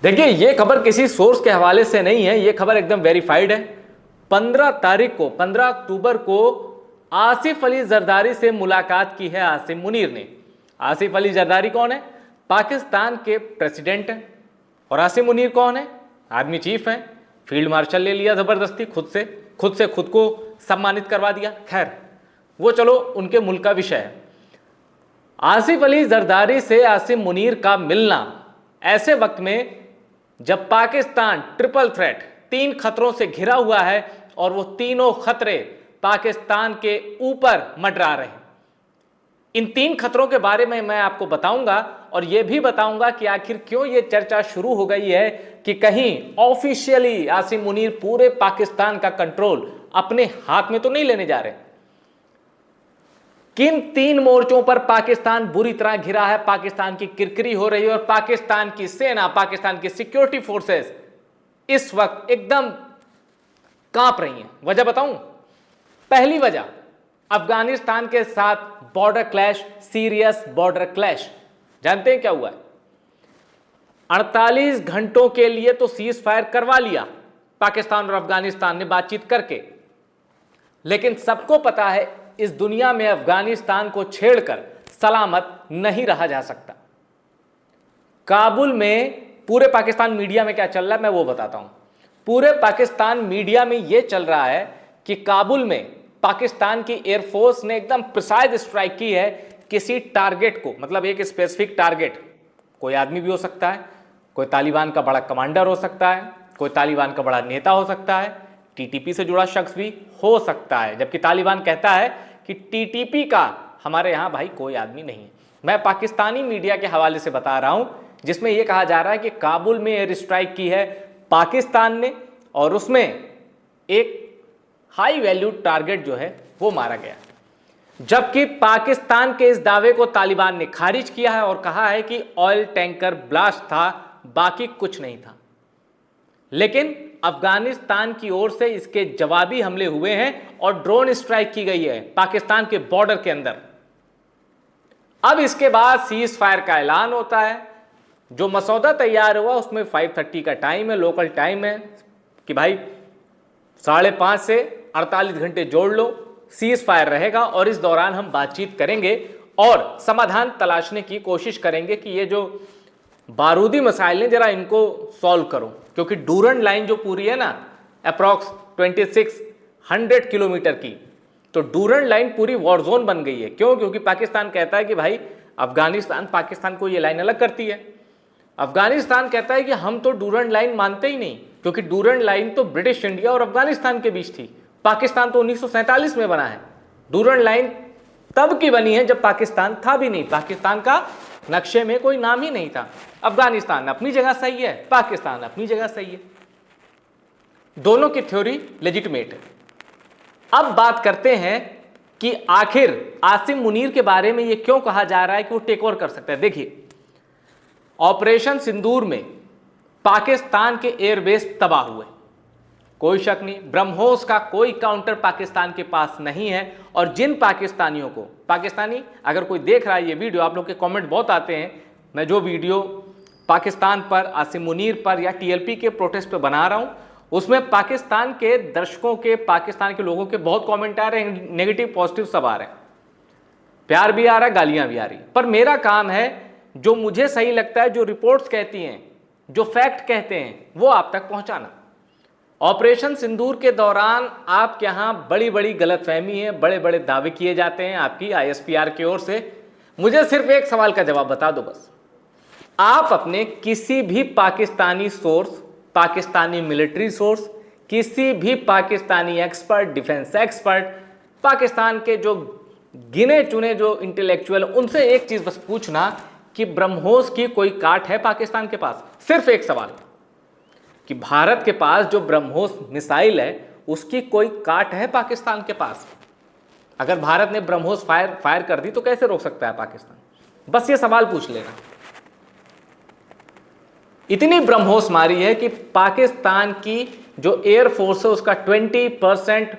देखिए, ये खबर किसी सोर्स के हवाले से नहीं है, ये खबर एकदम वेरीफाइड है। 15 अक्टूबर को आसिफ अली जरदारी से मुलाकात की है आसिम मुनीर ने। आसिफ अली जरदारी कौन है? पाकिस्तान के प्रेसिडेंट हैं। और आसिम मुनीर कौन है? आर्मी चीफ हैं। फील्ड मार्शल ले लिया जबरदस्ती, खुद को सम्मानित करवा दिया। खैर, वो चलो उनके मुल्क का विषय है। आसिफ अली जरदारी से आसिम मुनीर का मिलना ऐसे वक्त में जब पाकिस्तान ट्रिपल थ्रेट, 3 खतरों से घिरा हुआ है और वो तीनों खतरे पाकिस्तान के ऊपर मंडरा रहे हैं। इन 3 खतरों के बारे में मैं आपको बताऊंगा और यह भी बताऊंगा कि आखिर क्यों ये चर्चा शुरू हो गई है कि कहीं ऑफिशियली आसिम मुनीर पूरे पाकिस्तान का कंट्रोल अपने हाथ में तो नहीं लेने जा रहे। किन 3 मोर्चों पर पाकिस्तान बुरी तरह घिरा है, पाकिस्तान की किरकिरी हो रही है और पाकिस्तान की सेना, पाकिस्तान की सिक्योरिटी फोर्सेस इस वक्त एकदम कांप रही हैं। वजह बताऊं? पहली वजह, अफगानिस्तान के साथ border clash, serious border clash. जानते हैं क्या हुआ है? 48 घंटों के लिए तो सीज फायर करवा लिया पाकिस्तान और अफगानिस्तान ने बातचीत करके, लेकिन सबको पता है इस दुनिया में अफगानिस्तान को छेड़कर सलामत नहीं रहा जा सकता। काबुल में पूरे पाकिस्तान मीडिया में क्या चल रहा है मैं वो बताता हूं। पूरे पाकिस्तान मीडिया में यह चल रहा है कि काबुल में पाकिस्तान की एयरफोर्स ने एकदम प्रिसाइज स्ट्राइक की है किसी टारगेट को, मतलब एक स्पेसिफिक टारगेट। कोई आदमी भी हो सकता है, कोई तालिबान का बड़ा कमांडर हो सकता है, कोई तालिबान का बड़ा नेता हो सकता है, टीटीपी से जुड़ा शख्स भी हो सकता है, जबकि तालिबान कहता है कि टीटीपी का हमारे यहां भाई कोई आदमी नहीं है। मैं पाकिस्तानी मीडिया के हवाले से बता रहा हूं जिसमें यह कहा जा रहा है कि काबुल में एयर स्ट्राइक की है पाकिस्तान ने और उसमें एक हाई वैल्यू टारगेट जो है वो मारा गया, जबकि पाकिस्तान के इस दावे को तालिबान ने खारिज किया है और कहा है कि ऑयल टैंकर ब्लास्ट था, बाकी कुछ नहीं था। लेकिन अफगानिस्तान की ओर से इसके जवाबी हमले हुए हैं और ड्रोन स्ट्राइक की गई है पाकिस्तान के बॉर्डर के अंदर। अब इसके बाद सीज फायर का ऐलान होता है। जो मसौदा तैयार हुआ उसमें 5:30 का टाइम है, लोकल टाइम है कि भाई 5:30 से 48 घंटे जोड़ लो, सीज फायर रहेगा और इस दौरान हम बातचीत करेंगे और समाधान तलाशने की कोशिश करेंगे कि ये जो बारूदी मसाइल हैं जरा इनको सॉल्व करो, क्योंकि डूरन लाइन जो पूरी है ना अप्रॉक्स 2600 किलोमीटर की, तो डूरन लाइन पूरी वॉर जोन बन गई है। क्यों? क्योंकि पाकिस्तान कहता है कि भाई अफगानिस्तान पाकिस्तान को ये लाइन अलग करती है। अफगानिस्तान कहता है कि हम तो डूरन लाइन मानते ही नहीं, क्योंकि डूरन लाइन तो ब्रिटिश इंडिया और अफगानिस्तान के बीच थी। पाकिस्तान तो 1947 में बना है। डूरन लाइन तब की बनी है जब पाकिस्तान था भी नहीं, पाकिस्तान का नक्शे में कोई नाम ही नहीं था। अफगानिस्तान अपनी जगह सही है, पाकिस्तान अपनी जगह सही है, दोनों की थ्योरी लेजिटिमेट है। अब बात करते हैं कि आखिर आसिम मुनीर के बारे में यह क्यों कहा जा रहा है कि वो टेक ओवर कर सकता है। देखिए, ऑपरेशन सिंदूर में पाकिस्तान के एयरबेस तबाह हुए, कोई शक नहीं। ब्रह्मोस का कोई काउंटर पाकिस्तान के पास नहीं है और जिन पाकिस्तानियों को, पाकिस्तानी अगर कोई देख रहा है ये वीडियो, आप लोग के कमेंट बहुत आते हैं, मैं जो वीडियो पाकिस्तान पर, आसिम मुनीर पर या टीएलपी के प्रोटेस्ट पे बना रहा हूं उसमें पाकिस्तान के दर्शकों के, पाकिस्तान के लोगों के बहुत कमेंट आ रहे हैं, नेगेटिव पॉजिटिव सब आ रहे हैं, प्यार भी आ रहा है, गालियां भी आ रही। पर मेरा काम है जो मुझे सही लगता है, जो रिपोर्ट्स कहती हैं, जो फैक्ट कहते हैं, वो आप तक पहुंचाना। ऑपरेशन सिंदूर के दौरान आपके यहां बड़ी बड़ी गलतफहमी है, बड़े बड़े दावे किए जाते हैं आपकी आईएसपीआर की ओर से। मुझे सिर्फ एक सवाल का जवाब बता दो बस। आप अपने किसी भी Pakistani source, Pakistani military source, किसी भी Pakistani expert, defence expert, Pakistan के जो गिने चुने जो इंटेलेक्चुअल, उनसे एक चीज बस पूछना कि ब्रह्मोस की कोई काट है पाकिस्तान के पास। सिर्फ एक सवाल कि भारत के पास जो ब्रह्मोस मिसाइल है उसकी कोई काट है पाकिस्तान के पास? अगर भारत ने ब्रह्मोस फायर कर दी तो कैसे रोक सकता है पाकिस्तान? बस ये सवाल पूछ लेना। इतनी ब्रह्मोस मारी है कि पाकिस्तान की जो एयरफोर्स है उसका 20%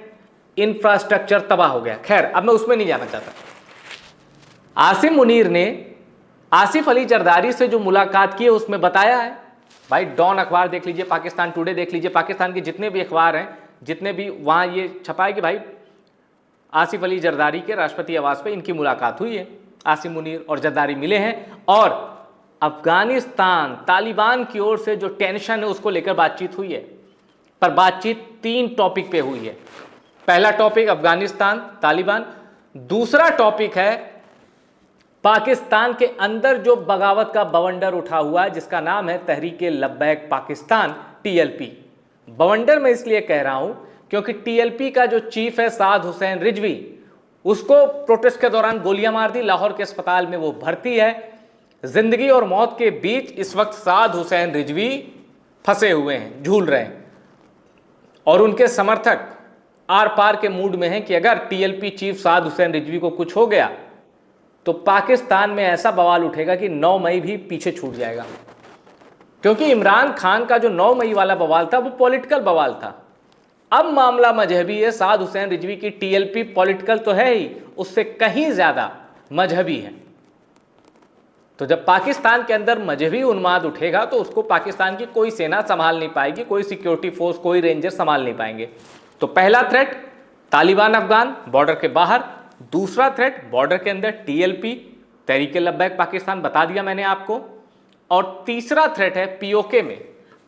इंफ्रास्ट्रक्चर तबाह हो गया। खैर, अब मैं उसमें नहीं जाना चाहता। आसिम मुनीर ने आसिफ अली जरदारी से जो मुलाकात की है उसमें बताया है भाई डॉन अखबार देख लीजिए, पाकिस्तान टुडे देख लीजिए, पाकिस्तान के जितने भी अखबार हैं, जितने भी वहाँ ये छपा है कि भाई आसिफ अली जरदारी के राष्ट्रपति आवास पे इनकी मुलाकात हुई है, आसिम मुनीर और जरदारी मिले हैं, और अफगानिस्तान तालिबान की ओर से जो टेंशन है उसको लेकर बातचीत हुई है। पर बातचीत 3 टॉपिक पे हुई है। पहला टॉपिक अफगानिस्तान तालिबान, दूसरा टॉपिक है पाकिस्तान के अंदर जो बगावत का बवंडर उठा हुआ है जिसका नाम है तहरीके लब्बैक पाकिस्तान, टीएलपी। बवंडर मैं इसलिए कह रहा हूं क्योंकि टीएलपी का जो चीफ है साद हुसैन रिजवी, उसको प्रोटेस्ट के दौरान गोलियां मार दी, लाहौर के अस्पताल में वो भर्ती है। जिंदगी और मौत के बीच इस वक्त साद हुसैन रिजवी फंसे हुए हैं, झूल रहे हैं, और उनके समर्थक आर पार के मूड में हैं कि अगर टीएलपी चीफ साद हुसैन रिजवी को कुछ हो गया तो पाकिस्तान में ऐसा बवाल उठेगा कि 9 मई भी पीछे छूट जाएगा। क्योंकि इमरान खान का जो 9 मई वाला बवाल था वो पॉलिटिकल बवाल था, अब मामला मजहबी है। साद हुसैन रिजवी की टीएलपी पॉलिटिकल तो है ही, उससे कहीं ज्यादा मजहबी है। तो जब पाकिस्तान के अंदर मजहबी उन्माद उठेगा तो उसको पाकिस्तान की कोई सेना संभाल नहीं पाएगी, कोई सिक्योरिटी फोर्स, कोई रेंजर संभाल नहीं पाएंगे। तो पहला थ्रेट तालिबान अफगान बॉर्डर के बाहर, दूसरा थ्रेट बॉर्डर के अंदर टीएलपी तहरीके लब्बैक पाकिस्तान, बता दिया मैंने आपको, और तीसरा थ्रेट है पीओके में।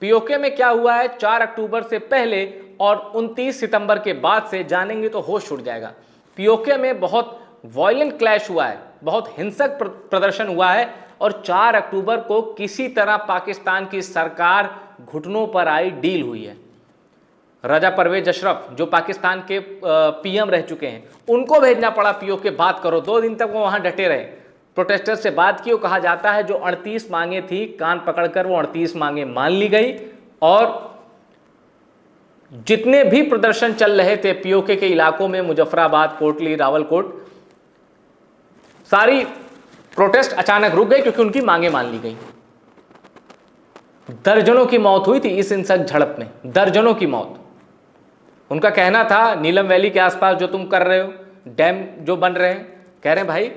पीओके में क्या हुआ है, 4 अक्टूबर से पहले और 29 सितंबर के बाद से जानेंगे तो होश उड़ जाएगा। पीओके में बहुत वायलेंट क्लैश हुआ है, बहुत हिंसक प्रदर्शन हुआ है, और 4 अक्टूबर को किसी तरह पाकिस्तान की सरकार घुटनों पर आई, डील हुई है। राजा परवेज अशरफ जो पाकिस्तान के पीएम रह चुके हैं, उनको भेजना पड़ा पीओके, बात करो। 2 दिन तक वो वहां डटे रहे, प्रोटेस्टर से बात की। वो कहा जाता है जो 38 मांगे थी, कान पकड़कर वो 38 मांगे मान ली गई, और जितने भी प्रदर्शन चल रहे थे पीओके के इलाकों में, मुजफ्फराबाद, कोटली, रावलकोट, सारी प्रोटेस्ट अचानक रुक गई क्योंकि उनकी मांगे मान ली गई। दर्जनों की मौत हुई थी इस हिंसक झड़प में, दर्जनों की मौत। उनका कहना था नीलम वैली के आसपास जो तुम कर रहे हो, डैम जो बन रहे हैं, कह रहे हैं भाई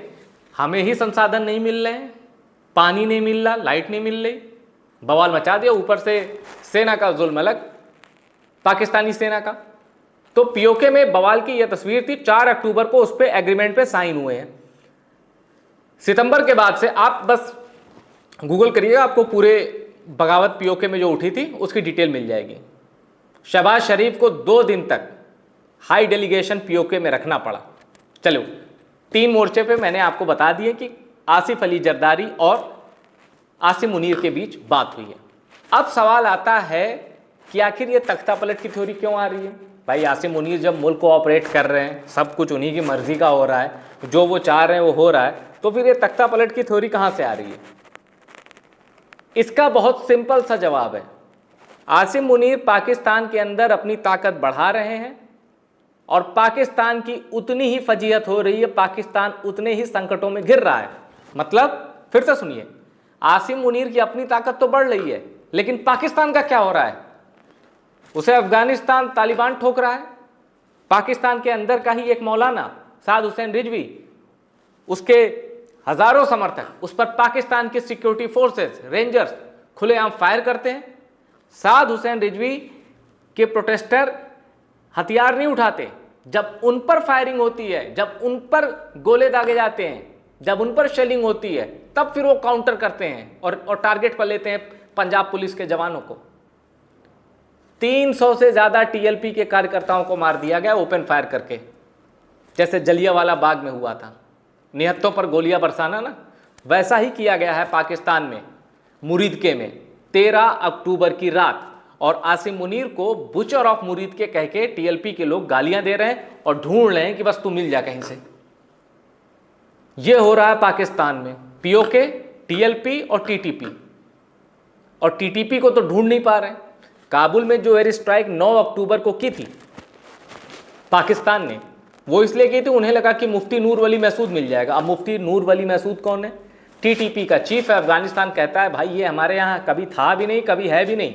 हमें ही संसाधन नहीं मिल रहे हैं, पानी नहीं मिल रहा, लाइट नहीं मिल रही, बवाल मचा दिया। ऊपर से सेना का जुल्म अलग, पाकिस्तानी सेना का। तो पीओके में बवाल की यह तस्वीर थी। 4 अक्टूबर को उस पर एग्रीमेंट पे साइन हुए हैं। सितंबर के बाद से आप बस गूगल करिएगा, आपको पूरे बगावत पीओके में जो उठी थी उसकी डिटेल मिल जाएगी। शहबाज शरीफ को 2 दिन तक हाई डेलीगेशन पीओके में रखना पड़ा। चलो 3 मोर्चे पे मैंने आपको बता दिए कि आसिफ अली जरदारी और आसिम मुनीर के बीच बात हुई है। अब सवाल आता है कि आखिर ये तख्ता पलट की थ्योरी क्यों आ रही है। भाई आसिम मुनीर जब मुल्क को ऑपरेट कर रहे हैं, सब कुछ उन्हीं की मर्जी का हो रहा है, जो वो चाह रहे हैं वो हो रहा है, तो फिर ये तख्ता पलट की थ्योरी कहां से आ रही है। इसका बहुत सिंपल सा जवाब है, आसिम मुनीर पाकिस्तान के अंदर अपनी ताकत बढ़ा रहे हैं और पाकिस्तान की उतनी ही फजीहत हो रही है, पाकिस्तान उतने ही संकटों में घिर रहा है। मतलब फिर से सुनिए, आसिम मुनीर की अपनी ताकत तो बढ़ रही है, लेकिन पाकिस्तान का क्या हो रहा है, उसे अफगानिस्तान तालिबान ठोक रहा है। पाकिस्तान के अंदर का ही एक मौलाना साद हुसैन रिजवी, उसके हजारों समर्थक, उस पर पाकिस्तान की सिक्योरिटी फोर्सेस, रेंजर्स खुलेआम फायर करते हैं। साद हुसैन रिजवी के प्रोटेस्टर हथियार नहीं उठाते, जब उन पर फायरिंग होती है, जब उन पर गोले दागे जाते हैं, जब उन पर शेलिंग होती है, तब फिर वो काउंटर करते हैं और टारगेट पर लेते हैं पंजाब पुलिस के जवानों को। 300 से ज्यादा टीएलपी के कार्यकर्ताओं को मार दिया गया ओपन फायर करके, जैसे जलियांवाला बाग में हुआ था, निहत्तों पर गोलियां बरसाना ना, वैसा ही किया गया है पाकिस्तान में मुरीदके में 13 अक्टूबर की रात। और आसिम मुनीर को बुचर ऑफ मुरीद के कह के टीएलपी के लोग गालियां दे रहे हैं और ढूंढ रहे हैं कि बस तू मिल जा कहीं से। यह हो रहा है पाकिस्तान में, पीओके, टीएलपी और टीटीपी। और टीटीपी को तो ढूंढ नहीं पा रहे। काबुल में जो एयर स्ट्राइक 9 अक्टूबर को की थी पाकिस्तान ने, वो इसलिए की थी, उन्हें लगा कि मुफ्ती नूर वली महसूद मिल जाएगा। अब मुफ्ती नूर वली महसूद कौन है? टीटीपी का चीफ है। अफगानिस्तान कहता है भाई ये हमारे यहाँ कभी था भी नहीं, कभी है भी नहीं।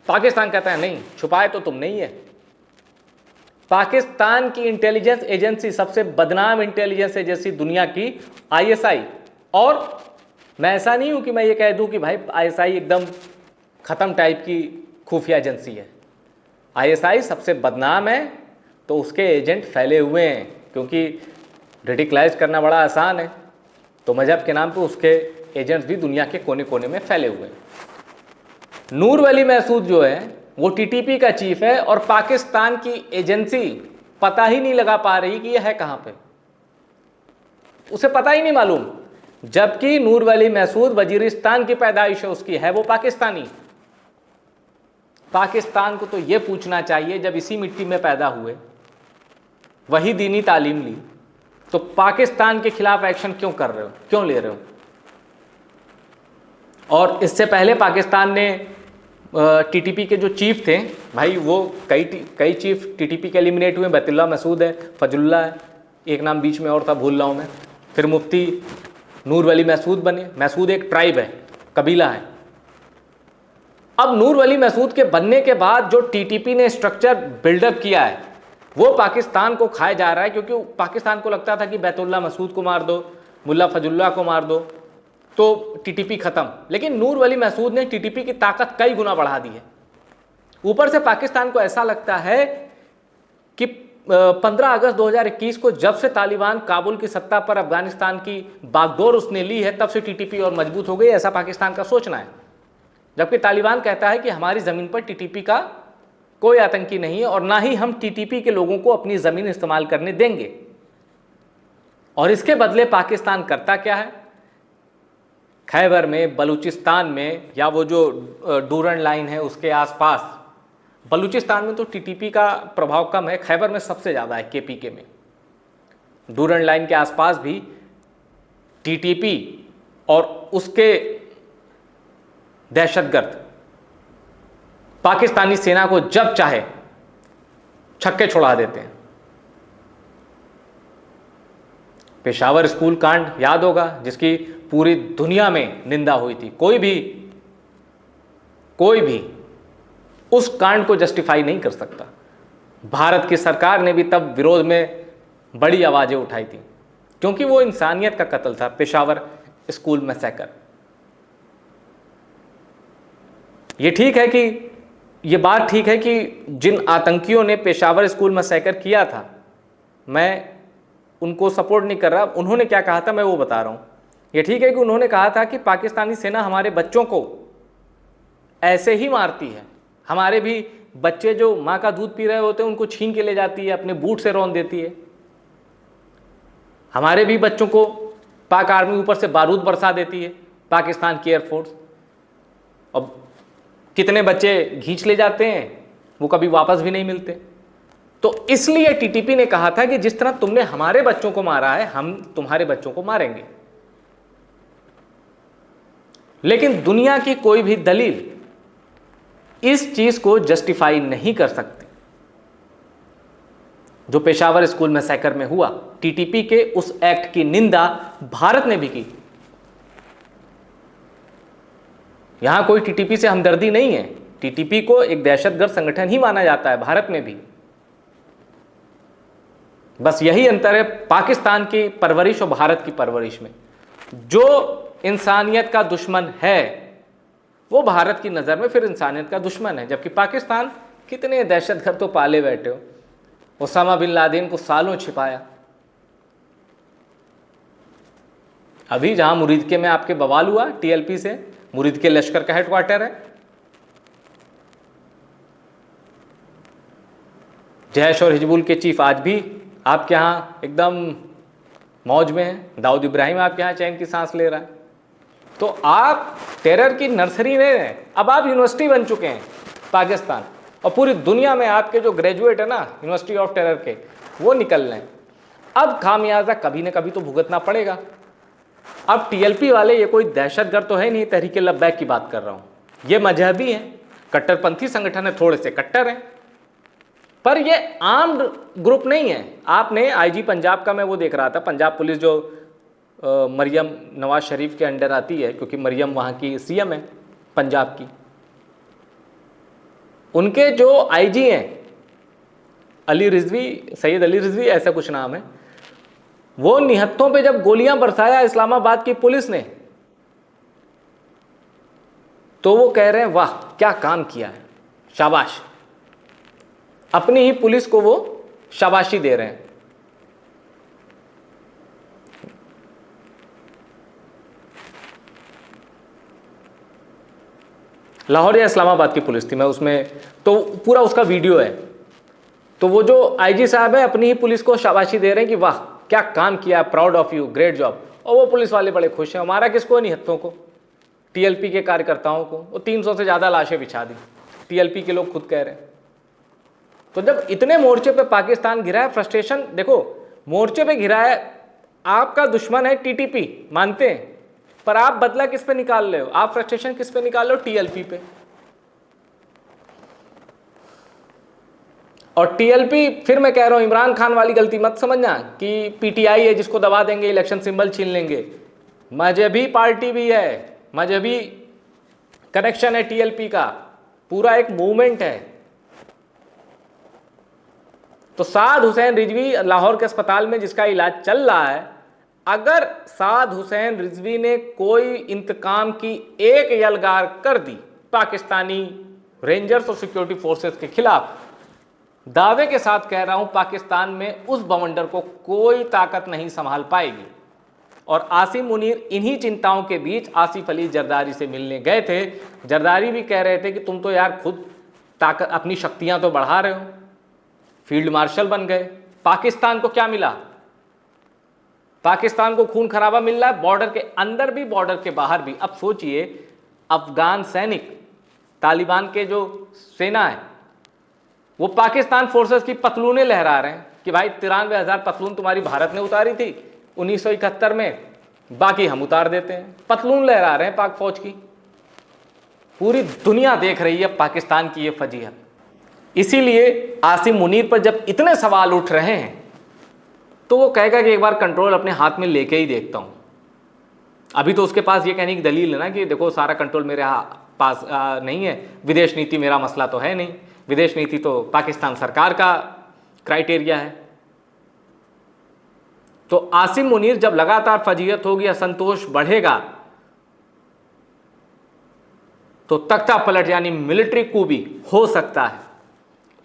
पाकिस्तान कहता है नहीं, छुपाए तो तुम नहीं है। पाकिस्तान की इंटेलिजेंस एजेंसी, सबसे बदनाम इंटेलिजेंस एजेंसी दुनिया की, आईएसआई। और मैं ऐसा नहीं हूं कि मैं ये कह दूं कि भाई आईएसआई एकदम ख़त्म टाइप की खुफिया एजेंसी है। आईएसआई सबसे बदनाम है तो उसके एजेंट फैले हुए हैं, क्योंकि रेडिकलाइज करना बड़ा आसान है, तो मजहब के नाम पे उसके एजेंट्स भी दुनिया के कोने कोने में फैले हुए हैं। नूर वली महसूद जो है वो टीटीपी का चीफ है और पाकिस्तान की एजेंसी पता ही नहीं लगा पा रही कि यह है कहाँ पे, उसे पता ही नहीं मालूम, जबकि नूर वली महसूद वजीरिस्तान की पैदाइश है, उसकी है वो पाकिस्तानी। पाकिस्तान को तो ये पूछना चाहिए, जब इसी मिट्टी में पैदा हुए, वही दीनी तालीम ली, तो पाकिस्तान के खिलाफ एक्शन क्यों कर रहे हो, क्यों ले रहे हो? और इससे पहले पाकिस्तान ने टीटीपी के जो चीफ थे भाई, वो कई चीफ टीटीपी के एलिमिनेट हुए। बैतुल्ला मसूद है, फजुल्ला है, एक नाम बीच में और था भूल रहा हूँ मैं। फिर मुफ्ती नूर वली महसूद बने। महसूद एक ट्राइब है, कबीला है। अब नूर वली महसूद के बनने के बाद जो टीटीपी ने स्ट्रक्चर बिल्डअप किया है वो पाकिस्तान को खाया जा रहा है, क्योंकि पाकिस्तान को लगता था कि बैतुल्ला मसूद को मार दो, मुल्ला फजुल्ला को मार दो तो टीटीपी खत्म। लेकिन नूर वली महसूद ने टीटीपी की ताकत कई गुना बढ़ा दी है। ऊपर से पाकिस्तान को ऐसा लगता है कि 15 अगस्त 2021 को जब से तालिबान काबुल की सत्ता पर अफगानिस्तान की बागडोर उसने ली है, तब से टीटीपी और मजबूत हो गई, ऐसा पाकिस्तान का सोचना है। जबकि तालिबान कहता है कि हमारी ज़मीन पर टीटीपी का कोई आतंकी नहीं है और ना ही हम टीटीपी के लोगों को अपनी ज़मीन इस्तेमाल करने देंगे। और इसके बदले पाकिस्तान करता क्या है? खैबर में, बलूचिस्तान में, या वो जो डूरन लाइन है उसके आसपास, बलूचिस्तान में तो टीटीपी का प्रभाव कम है, खैबर में सबसे ज़्यादा है, केपीके में। डूरन लाइन के आसपास भी टीटीपी और उसके दहशतगर्द पाकिस्तानी सेना को जब चाहे छक्के छुड़ा देते हैं। पेशावर स्कूल कांड याद होगा, जिसकी पूरी दुनिया में निंदा हुई थी। कोई भी उस कांड को जस्टिफाई नहीं कर सकता। भारत की सरकार ने भी तब विरोध में बड़ी आवाजें उठाई थी, क्योंकि वो इंसानियत का कत्ल था, पेशावर स्कूल मैसेकर। ये ठीक है कि ये बात ठीक है कि जिन आतंकियों ने पेशावर स्कूल मैसेकर किया था, मैं उनको सपोर्ट नहीं कर रहा। उन्होंने क्या कहा था मैं वो बता रहा हूँ। ये ठीक है कि उन्होंने कहा था कि पाकिस्तानी सेना हमारे बच्चों को ऐसे ही मारती है, हमारे भी बच्चे जो माँ का दूध पी रहे होते हैं उनको छीन के ले जाती है, अपने बूट से रौंद देती है। हमारे भी बच्चों को पाक आर्मी ऊपर से बारूद बरसा देती है, पाकिस्तान की एयरफोर्स। अब कितने बच्चे खींच ले जाते हैं, वो कभी वापस भी नहीं मिलते। तो इसलिए टीटीपी ने कहा था कि जिस तरह तुमने हमारे बच्चों को मारा है, हम तुम्हारे बच्चों को मारेंगे। लेकिन दुनिया की कोई भी दलील इस चीज को जस्टिफाई नहीं कर सकती जो पेशावर स्कूल मैसेकर में हुआ। टीटीपी के उस एक्ट की निंदा भारत ने भी की। यहां कोई टीटीपी से हमदर्दी नहीं है। टीटीपी को एक दहशतगर्द संगठन ही माना जाता है भारत में भी। बस यही अंतर है पाकिस्तान की परवरिश और भारत की परवरिश में। जो इंसानियत का दुश्मन है वो भारत की नज़र में फिर इंसानियत का दुश्मन है। जबकि पाकिस्तान, कितने दहशतगर्द तो पाले बैठे हो। ओसामा बिन लादेन को सालों छिपाया। अभी जहां मुरीदके में आपके बवाल हुआ टीएलपी से, मुरीदके लश्कर का हेडक्वार्टर है। जैश और हिजबुल के चीफ आज भी आपके यहाँ एकदम मौज में है। दाऊद इब्राहिम आपके यहाँ चैन की सांस ले रहा है। तो आप टेरर की नर्सरी नहीं रहे, अब आप यूनिवर्सिटी बन चुके हैं पाकिस्तान। और पूरी दुनिया में आपके जो ग्रेजुएट है ना यूनिवर्सिटी ऑफ टेरर के, वो निकल रहे हैं। अब खामियाजा कभी ना कभी तो भुगतना पड़ेगा। अब टीएलपी वाले, ये कोई दहशतगर्द तो है नहीं, तहरीक लब्बैक की बात कर रहा हूँ, ये मजहबी हैं, कट्टरपंथी संगठन है, थोड़े से कट्टर हैं, पर ये आर्म्ड ग्रुप नहीं है। आपने आईजी पंजाब का मैं वो देख रहा था, पंजाब पुलिस जो मरियम नवाज शरीफ के अंडर आती है, क्योंकि मरियम वहाँ की सीएम है पंजाब की। उनके जो आईजी हैं अली रिजवी, सैयद अली रिजवी ऐसा कुछ नाम है, वो निहत्थों पे जब गोलियां बरसाया इस्लामाबाद की पुलिस ने, तो वो कह रहे हैं वाह क्या काम किया है, शाबाश। अपनी ही पुलिस को वो शाबाशी दे रहे हैं। लाहौर या इस्लामाबाद की पुलिस थी, मैं उसमें तो पूरा उसका वीडियो है। तो वो जो आईजी साहब है अपनी ही पुलिस को शाबाशी दे रहे हैं कि वाह क्या काम किया, proud of you, great job. और वो पुलिस वाले बड़े खुश हैं। हमारा किसको नहीं, हत्थों को, टीएलपी के कार्यकर्ताओं को। वो 300 से ज़्यादा लाशें बिछा दी, टीएलपी के लोग खुद कह रहे हैं। तो जब इतने मोर्चे पे पाकिस्तान घिरा है, फ्रस्ट्रेशन देखो, मोर्चे पे घिरा है, आपका दुश्मन है टीटीपी, मानते हैं, पर आप बदला किस पे निकाल रहे हो, आप फ्रस्ट्रेशन किस पे निकाल रहे हो, टीएलपी पे। और टीएलपी, फिर मैं कह रहा हूं, इमरान खान वाली गलती मत समझना कि पीटीआई है जिसको दबा देंगे, इलेक्शन सिंबल छीन लेंगे। मजहबी पार्टी भी है, मजहबी कनेक्शन है टीएलपी का, पूरा एक मूवमेंट है। तो साद हुसैन रिजवी लाहौर के अस्पताल में जिसका इलाज चल रहा है, अगर साद हुसैन रिजवी ने कोई इंतकाम की एक यलगार कर दी पाकिस्तानी रेंजर्स और सिक्योरिटी फोर्सेस के खिलाफ, दावे के साथ कह रहा हूं, पाकिस्तान में उस बवंडर को कोई ताकत नहीं संभाल पाएगी। और आसिम मुनीर इन्हीं चिंताओं के बीच आसिफ अली जरदारी से मिलने गए थे। जरदारी भी कह रहे थे कि तुम तो यार खुद ताकत, अपनी शक्तियां तो बढ़ा रहे हो, फील्ड मार्शल बन गए। पाकिस्तान को क्या मिला, पाकिस्तान को खून खराबा मिल रहा है, बॉर्डर के अंदर भी बॉर्डर के बाहर भी। अब सोचिए, अफगान सैनिक, तालिबान के जो सेना है, वो पाकिस्तान फोर्सेस की पतलूनें लहरा रहे हैं कि भाई 93,000 पतलून तुम्हारी भारत ने उतारी थी 1971 में, बाकी हम उतार देते हैं। पतलून लहरा रहे हैं पाक फौज की। पूरी दुनिया देख रही है पाकिस्तान की ये फजीहत। इसीलिए आसिम मुनीर पर जब इतने सवाल उठ रहे हैं तो वो कहेगा कि एक बार कंट्रोल अपने हाथ में लेके ही देखता हूं। अभी तो उसके पास ये कहने की दलील है ना कि देखो सारा कंट्रोल मेरे पास नहीं है, विदेश नीति मेरा मसला तो है नहीं, विदेश नीति तो पाकिस्तान सरकार का क्राइटेरिया है। तो आसिम मुनीर जब लगातार फजीहत होगी, असंतोष बढ़ेगा, तो तख्ता पलट यानी मिलिट्री कू भी हो सकता है।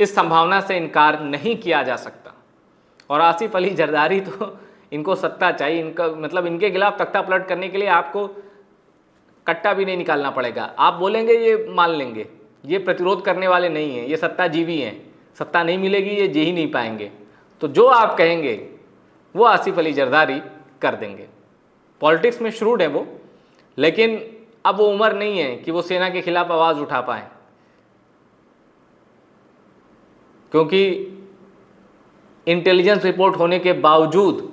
इस संभावना से इनकार नहीं किया जा सकता। और आसिफ अली जरदारी तो, इनको सत्ता चाहिए, इनका मतलब इनके खिलाफ तख्ता पलट करने के लिए आपको कट्टा भी नहीं निकालना पड़ेगा। आप बोलेंगे ये मान लेंगे, ये प्रतिरोध करने वाले नहीं हैं, ये सत्ताजीवी हैं, सत्ता नहीं मिलेगी ये जी ही नहीं पाएंगे। तो जो आप कहेंगे वो आसिफ अली जरदारी कर देंगे। पॉलिटिक्स में श्रूड है वो, लेकिन अब वो उम्र नहीं है कि वो सेना के खिलाफ आवाज़ उठा पाएँ, क्योंकि इंटेलिजेंस रिपोर्ट होने के बावजूद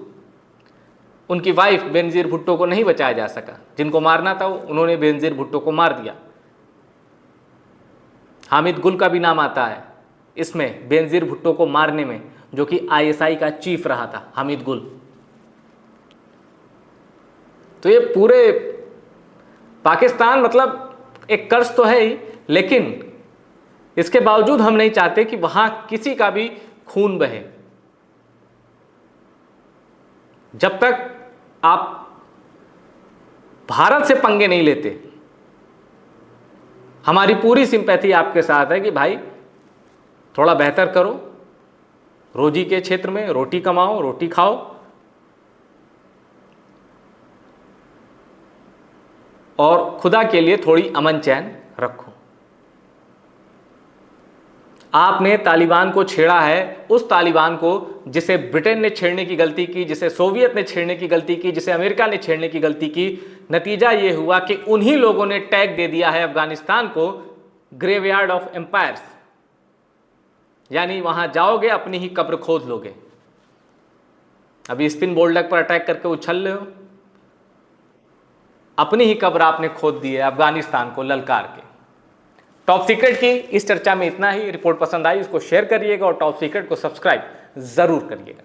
उनकी वाइफ बेनज़ीर भुट्टो को नहीं बचाया जा सका। जिनको मारना था उन्होंने बेनज़ीर भुट्टो को मार दिया। हामिद गुल का भी नाम आता है इसमें, बेनज़ीर भुट्टो को मारने में, जो कि आईएसआई का चीफ रहा था, हामिद गुल। तो ये पूरे पाकिस्तान मतलब एक कर्ज तो है ही, लेकिन इसके बावजूद हम नहीं चाहते कि वहां किसी का भी खून बहे। जब तक आप भारत से पंगे नहीं लेते, हमारी पूरी सिंपैथी आपके साथ है कि भाई थोड़ा बेहतर करो, रोजी के क्षेत्र में रोटी कमाओ, रोटी खाओ, और खुदा के लिए थोड़ी अमन चैन रखो। आपने तालिबान को छेड़ा है, उस तालिबान को जिसे ब्रिटेन ने छेड़ने की गलती की, जिसे सोवियत ने छेड़ने की गलती की, जिसे अमेरिका ने छेड़ने की गलती की। नतीजा ये हुआ कि उन्हीं लोगों ने टैग दे दिया है अफगानिस्तान को ग्रेवयार्ड ऑफ एम्पायर्स, यानी वहां जाओगे अपनी ही कब्र खोद लोगे। अभी स्पिन बोल्डक पर अटैक करके उछल रहे हो, अपनी ही कब्र आपने खोद दी है अफगानिस्तान को ललकार के। टॉप सीक्रेट की इस चर्चा में इतना ही। रिपोर्ट पसंद आई इसको शेयर करिएगा और टॉप सीक्रेट को सब्सक्राइब जरूर करिएगा।